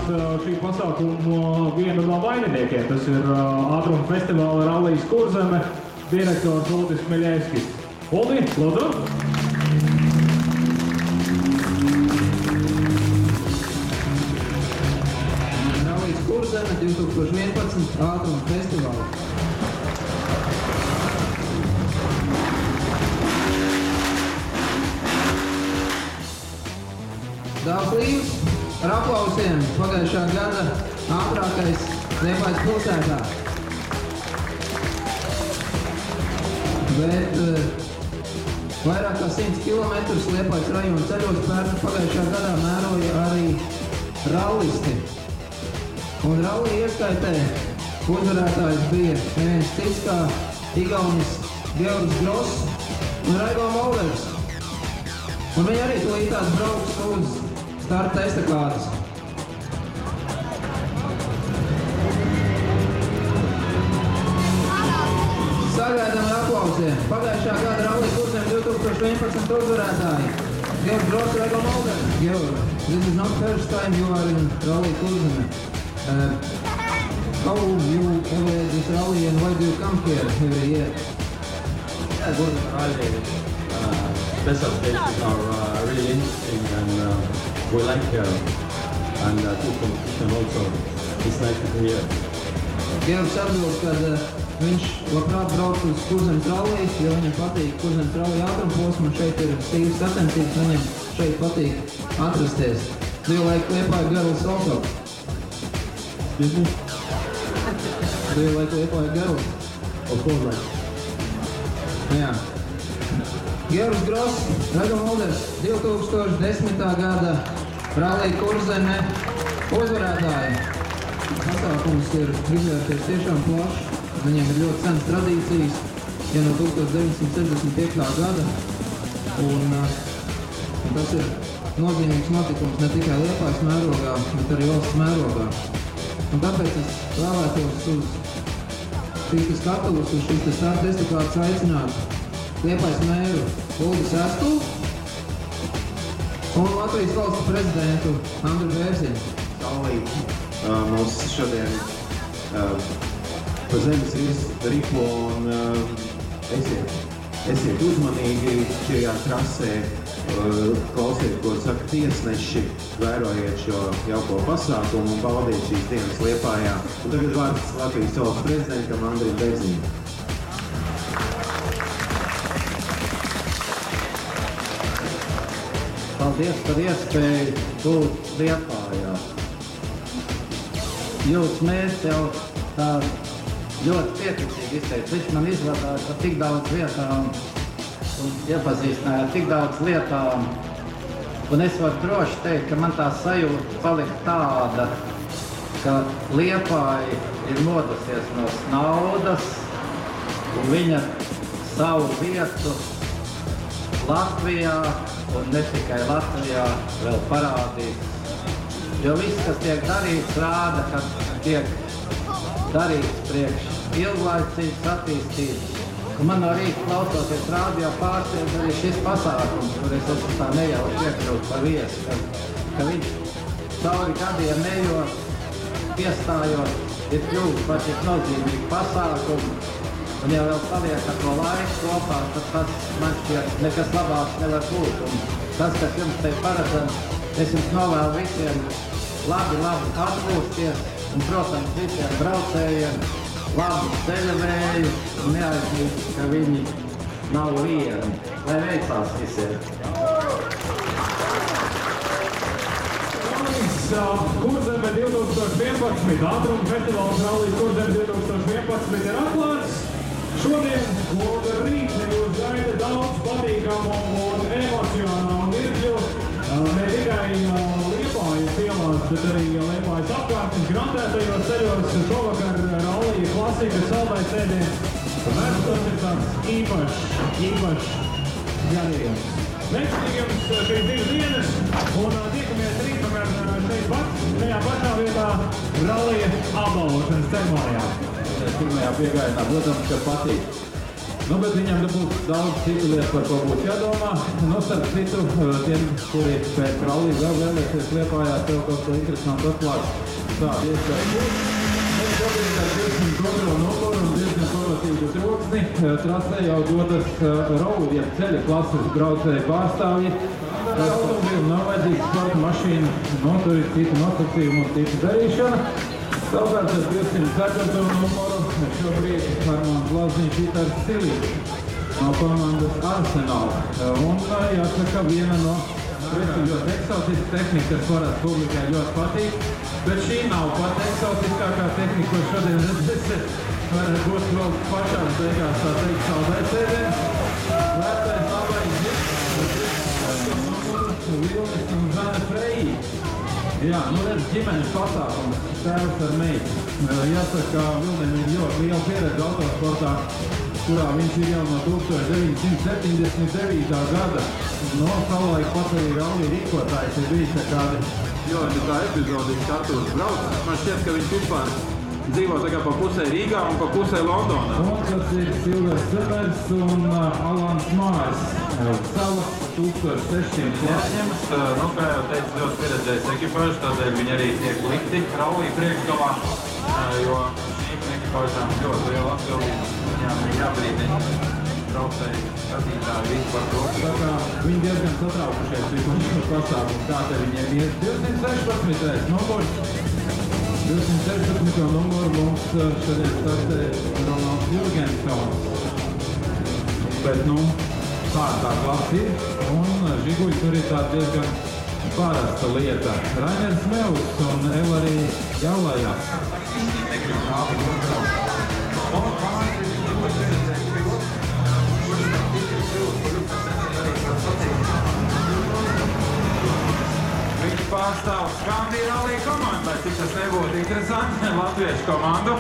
uzrunāt šī pasākuma vienu no vaininiekiem. Tas ir ātruma festivāla Rallijas Kurzeme direktors Uldis Smeļevskis. Uldi, lūdzu! Rallijas Kurzeme 2011 ātruma festivāla. Daudz līvs ar aplausiem pagājušā gada ātrākais Liepājas pilsētā. Bet vairāk kā 100 kilometrus Liepājas rajona ceļos pagājušā gadā mēroja arī rallisti. Un rallija ieskaitē uzvarētājs bija neviens cits kā Igaunis Georgs Gross un Raigo Molders. Un viņi arī tūlītās brauks uz starta estakādes. Sagaidām ar aplausiem. Pagājušā gada Rallija Kurzeme 2011 uzvarētāji. Georgs Gross, Raigo Molders. Georg, this is not first time you are in Rallija Kurzeme. How you evaluate this rally and why do you come here every year? Yeah, Kurzeme Rally. Special stages are really interesting and we like and good competition also. It's nice to be here. Georgs atbild, ka viņš labprāt brauc uz Kurzemes rallijas, jo viņam patīk Kurzemes rallija ātrumposma. Šeit ir stīvas sacensības, viņam šeit patīk atrasties. Do you like Liepāja girls also? Excuse me? Do you like Liepāja girls? Of course, like. Jā. Georgs Gross, Raigo Molders, 2010. gada Rallija Kurzeme uzvarētāji. Pasākums ir izvērties tiešām plašs, viņiem ir ļoti senas tradīcijas, ja no 1965. gada, un tas ir nozīmīgs notikums ne tikai Liepājas mērogā, bet arī valsts mērogā. Un tāpēc es vēlētos uz šīs skatuves, uz šīs starta estakādes aicināt Liepājas mēru Uldi Sestulu un Latvijas valsts prezidentu Andru Bērziņu. Rallija mums šodien pa zemes ripo un esiet uzmanīgi šajā trasē, klausiet, ko saka tiesneši, vērojiet šo jauko pasākumu un baudiet šīs dienas Liepājā. Un tagad vārds Latvijas valsts prezidentam Andrim Bērziņam. Paldies par iespēju būt Liepājā. Jūs mērķis jau tā ļoti pieticīgi izteikt. Viņš man izvadāja par tik daudz vietām un iepazīstināja ar tik daudz lietām. Un es varu droši teikt, ka man tā sajūta palika tāda, ka Liepāja ir modusies no naudas un viņa savu vietu Latvijā un ne tikai Latvijā vēl parādīt. Jo viss, kas tiek darīts, rāda, ka tiek darīts priekš ilglaicīgas attīstības. Un man no rīta klausoties rādio pārsteidz arī šis pasākums, kur es esmu tā nejauši iekļūt par viesu, ka viņš cauri gadiem ejot, piestājot, ir kļūst par šis nozīmīgi pasākumu. Un ja vēl paliek ar to laiku kopā, tad tas man šķiet nekas labāks nevar būt. Un tas, kas jums te paredzams, es jums novēlu visiem labi atpūsties un, protams, visiem braucējiem labu ceļavēju un neaizmirst, ka viņi nav vieni. Lai veicās visiem! Kurzeme 2011, ātruma festivāls Rallija Kurzeme 2011 ir atklāts. Šodien un rīt jūs gaida daudz patīkamu un emocionālu mirkļu. Ne tikai Liepājas ielās, bet arī Liepājas apkārtnes grantētajos ceļos. Šovakar Rallija klasika saldai ceļi. Tas ir tāds īpašs gadījums. Veiksmīgi jums šīs divas dienas un tiekamies rīt šeit pat, tajā pašā vietā Rallija apbalvošanas ceremonijā. Pirmajā piegājienā, protams, ka patīk. Nu, bet viņam būs daudz citu lietu, par ko būs jādomā. Nu, starp citu, tiem, kuri pēc rallī vēl vēlēsies Liepājā tev kaut ko interesantu atklāt, tādi iespēja. Mēs šobrīd ar 202. numuru un diezgan kvalitīvu troksni trasē jau dodas road, jeb ceļa klases braucēju pārstāvji. Ar automobīlu nav vajadzīgs sporta mašīna, nu, tur ir citu nosacījumu un citu darīšana. Savukārt ar 204. numuru šobrīd Armāns Lazniņš ir ar Silīšu no komandas Arsenal. Un jāsaka, viena no ļoti eksotiska tehnika, kas varētu publikai ļoti patīk. Bet šī nav pat eksotiskākā tehnika, ko šodien redzēsiet. Varētu būt vēl pašās beigās, tā teikt, saldēsēdien. Vērtais labais Vilnis un Zana Freji. Jā, nu redz, ģimenes pasākums, tēvs ar meitu. Jāsaka, Vilnim ir ļoti liela pieredze autosportā, kurā viņš ir jau no 1979. gada. No savulaik pat arī rallija rīkotājs ir bijis kādi ļoti tā epizodiski Artūrs brauc. Man šķiet, ka viņš vispār dzīvo tagad pa pusē Rīgā un pa pusē Londonā. Un tas ir Silvers Zemers un Alans Mārs. Sava 1600 jāņems, nu, kā jau teicu, ļoti pieredzējis ekipāžu, tādēļ viņi arī tiek likti rallija priekšgalā, jo šīm ekipāžām ļoti liela atbildība. Viņām ir jābrīdina braucēji, skatītāji, visu par to. Tā kā viņi diezgan satraukušies visu šo pasākumu, tātad viņiem ir 216. numurs. 216. numuru mums šodien startē Ronalds Jurgensons. Bet, nu, tā klasa ir, un žiguļi tur ir tā diezgan parasta lieta. Rainers Mevs un Elarī Jaulajas. Viņi pārstāv Skandiju rallija komandu, lai cik tas nebūtu interesanti, latviešu komandu.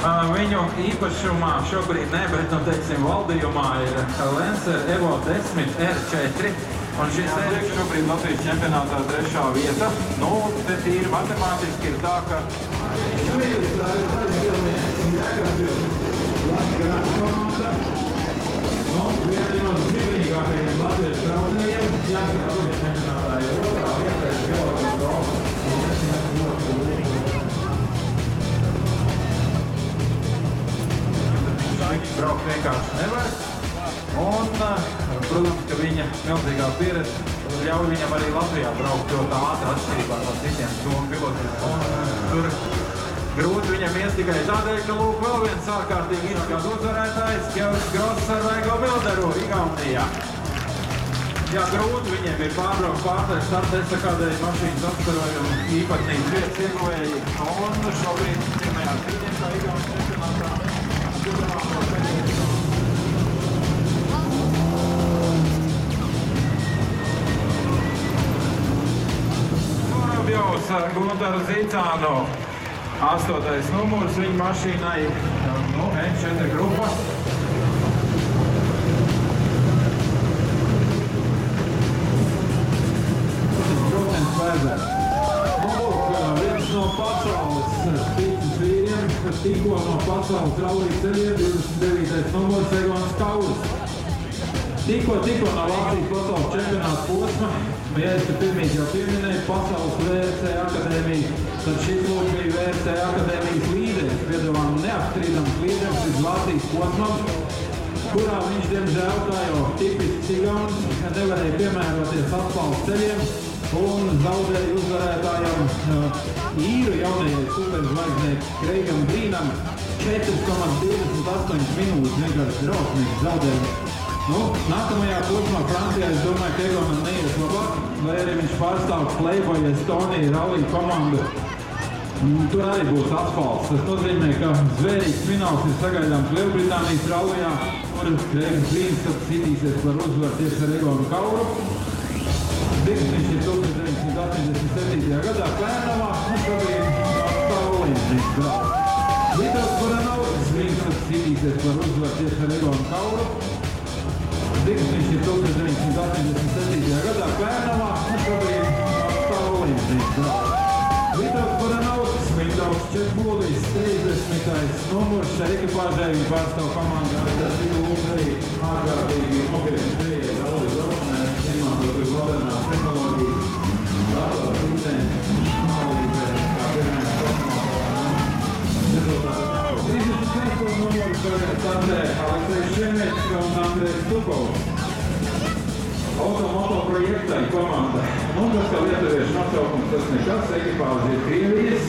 Viņu īpašumā šobrīd ne, bet, nu, teiksim, valdījumā ir Lancer Evo 10 R4. Un šis ir šobrīd Latvijas čempionātā 3. vieta. Nu, te tīri matemātiski ir tā, ka... Viena no zīmīgākajiem latviešu braucējiem, jāsaka, Latvijas čempionātā ir 2. vieta, ir Georgijas Golfs. Braukt vienkārši nevar. Un, protams, ka viņa milzīgā pieredze ļauj viņam arī Latvijā braukt ļoti ātri atšķirībā no citiem somu pilotiem. Un tur grūti viņam ies tikai tādēļ, ka lūk vēl viens ārkārtīgi izskats uzvarētājs, Kjels Gross ar Veigo Bilderu Igaunijā. Jā, grūti viņiem ir pārbraukt pārtais startēs kādēļ mašīnas apstarojumu īpatnīgi vietas ieguvēji. Un šobrīd pirmajā cīņā Igaunijas čempionātā Vorobjovs ar Guntaru Zicānu. 8. numurs viņa mašīnai, nu, M4 grupa. Brokens Vēzers. Viens no pasaules spītas vīriem, kas tikko no pasaules rallija ceļiem, 29. numurs Egons Kauris. Tikko no Latvijas pasaules čempionāta posma, mēs te pirmīt jau pieminēju pasaules VRC akadēmiju, tad šis lūk bija VRC akadēmijas līderis, piedāvām neapstrīdams līderis līdz Latvijas posmam, kurā viņš, diemžēl, kā jau tipisks igaunis, nevarēja piemēroties asfalta ceļiem un zaudēja uzvarētājam īru jaunajai superzvaigznei Kreigam Brīnam 4,28 minūtes vienkārši drausmīgi zaudēja. Nu, nākamajā posmā Francijā, es domāju, ka Egonam neies labāk, lai arī viņš pārstāv Playboy Estonija rallija komandu. Tur arī būs asfalts. Tas nozīmē, ka zvērīgs fināls ir sagaidāms Lielbritānijas rallijā, kur Kreigs Brīns cīnīsies par uzvaru tieši ar Egonu Kauru. Viņš ir 1987. gadā Pērnavā, un šobrīd pārstāv Olimpiņš brauc. Vitals Buranovs, viņš cīnīsies par uzvaru tieši ar Egonu Kauru. Viņš ir 1987. gadā Pērnavā, un šobrīd pārstāv Olimpiņš brauc. Vitals Buranovs, Windows 4 Pūlis 30. numurs ekipāžai pārstāv komandā. Tas ir arī ārkārtīgi nopietni pieeja daudz braukšanai, izmantot modernās tehnoloģijas, datoru sistēmu, analīzē, kā pirmajā rezultātā. 36. numurs startē Aleksejs Šemets un Andrejs Tukovs. Automoto projektai komandai. Tas, kā lietuviešu nosaukums, tas nekas, ekipāža ir Krievijas.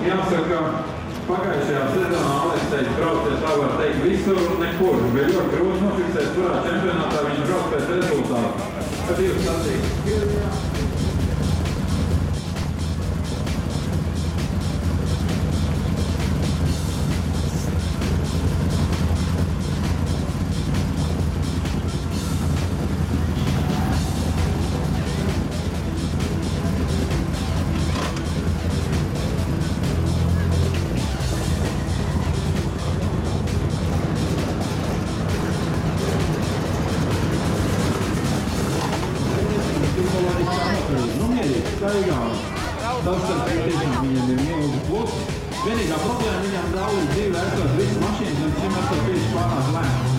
Jāsaka, pagājušajā sezonā Aleksejs brauc, ja tā var teikt, visur un nekur. Bet ļoti grūti nofiksēt, kurā čempionātā viņš brauc pēc rezultātu. Ar 2 sacīgas Krievijā. Vienīgā problēma viņam Rallija 2 esot visas mašīnas, un šim esot tieši pārāk lēni.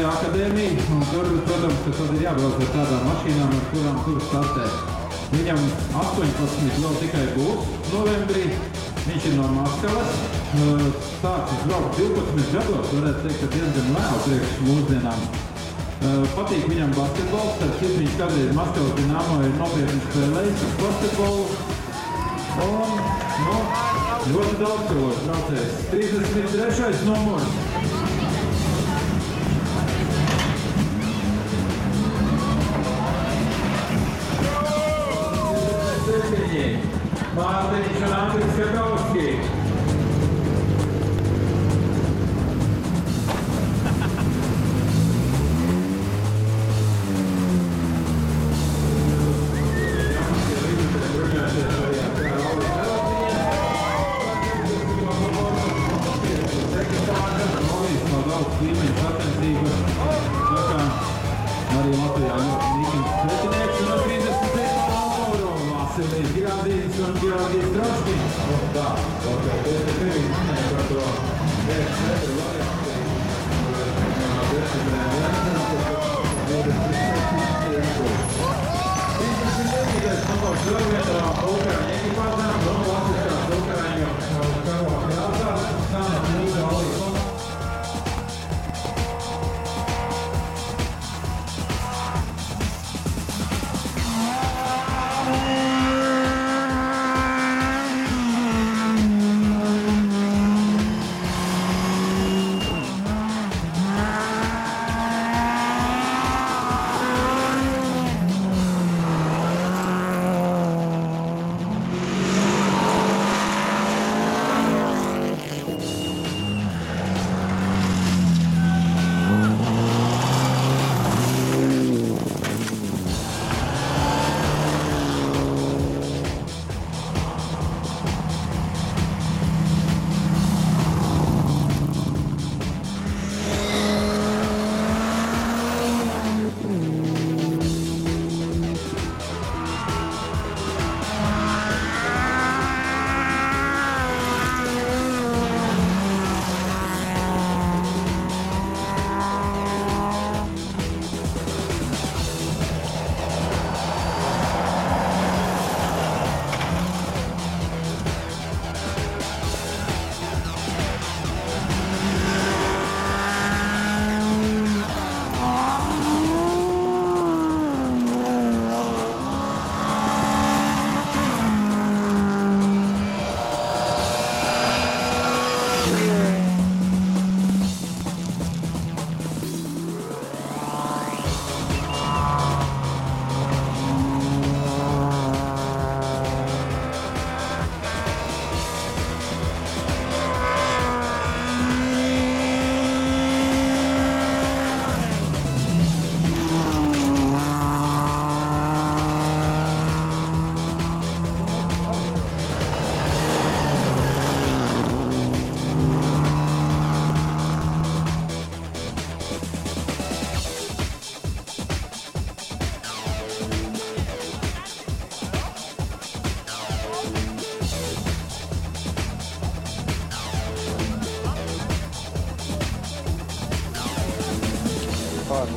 Akadēmija, un tur, protams, ka tad ir jābrauc ar tādām mašīnām, ar kurām tur startē. Viņam 18 vēl tikai būs novembrī, viņš ir no Maskavas, sācis braukt 12 gados, varētu teikt, ka diezgan vēl priekš mūsdienām. Patīk viņam basketbols, tad viņš kādreiz Maskavas Dinamo ir nopietni spēlējis ar basketbolu. Un, ļoti daudz cilvēku braucējs. 33. numurs. Mārtiņš un Andris Kakauski. Līmeņa sacensības, tā kā arī Latvijā ļoti mīkins pretinieks un ar 35. numuru Vasilijs Grādīns un Georgijs Troškins. Tā, es te tevi minēju par to 10 varianti. Ukraiņu ekipāžām, un klasiskās Ukraiņu karoga krāsās, Sana Plūga Alīsona.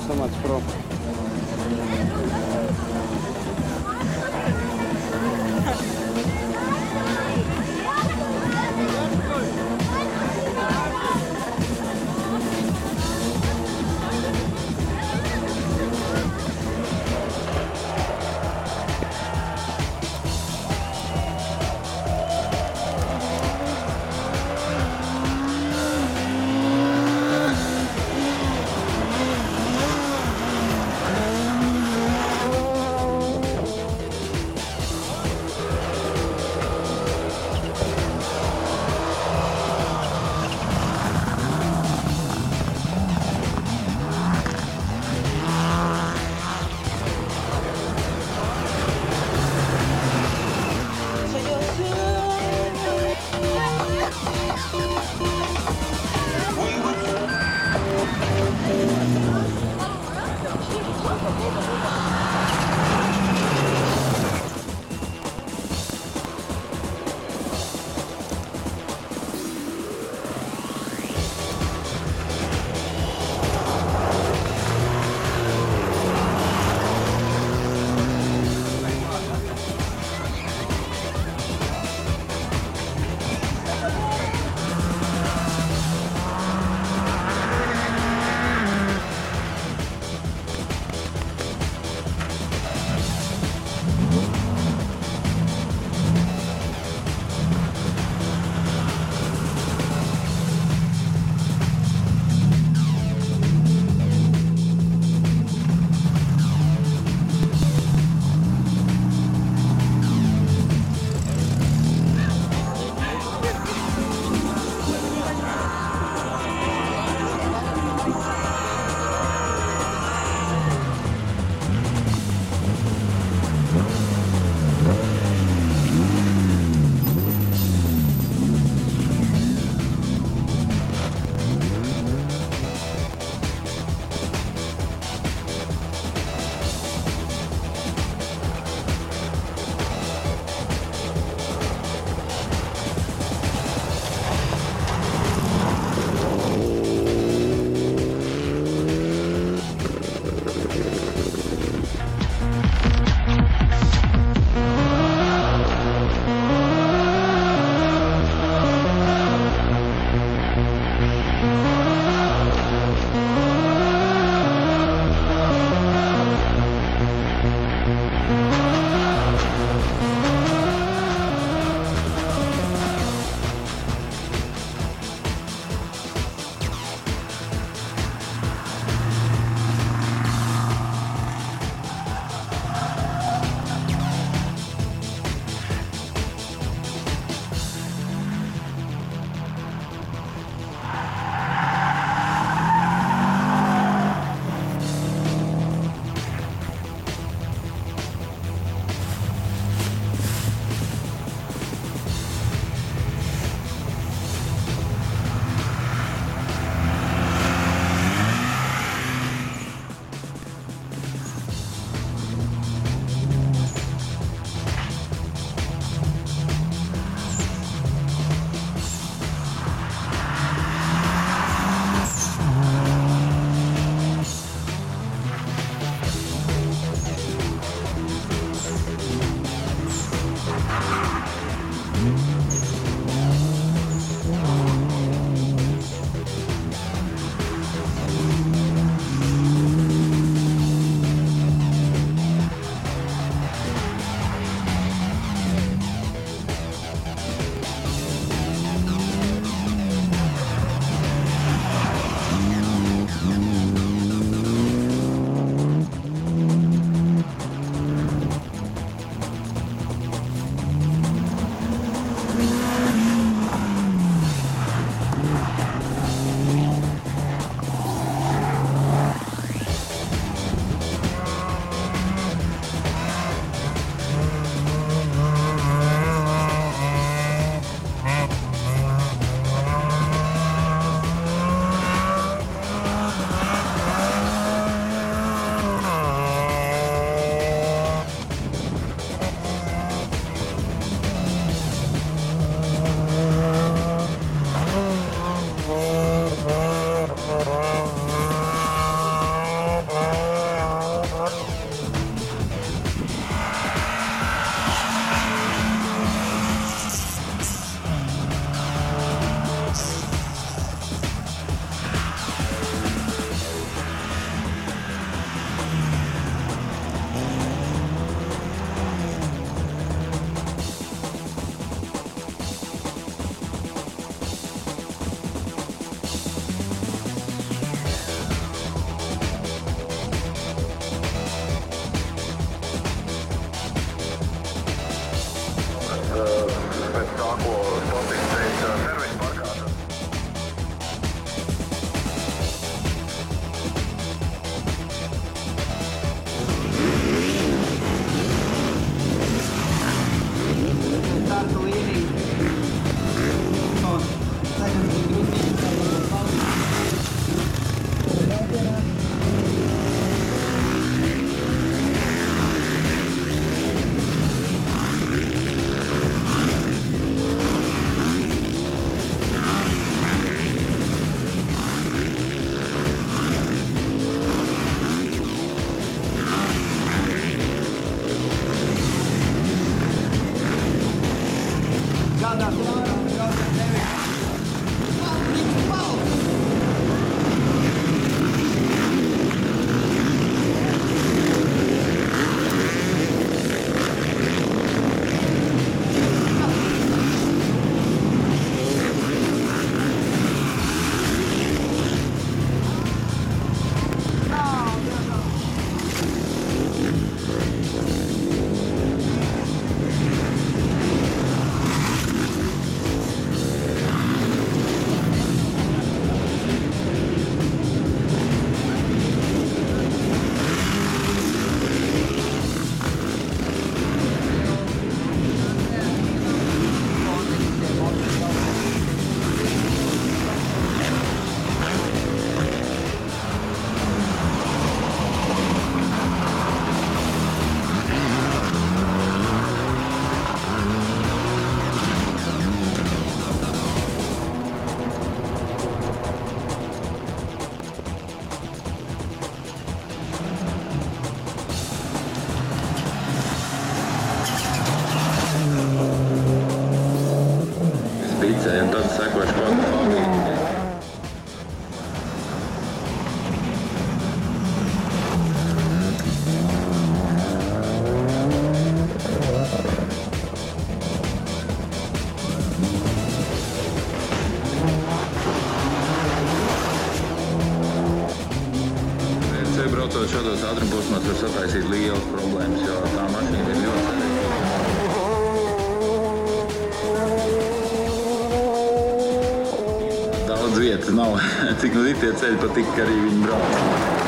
samats prom. pēc tā, ko sportists teica servisa parkā. Startu līniju. Tagad būs grūtības, tā varbūt paldies. Gādā klārā, gādā tevi. Picēju un tad sekošu kaut kā fabīti. Braucot šādos ātrumposmos var sataisīt lielas problēmas, jo tā mašīna ir ļoti sarežģīta. Daudz vietas nav, cik nu ir tie ceļi, pat tik arī viņi brauc.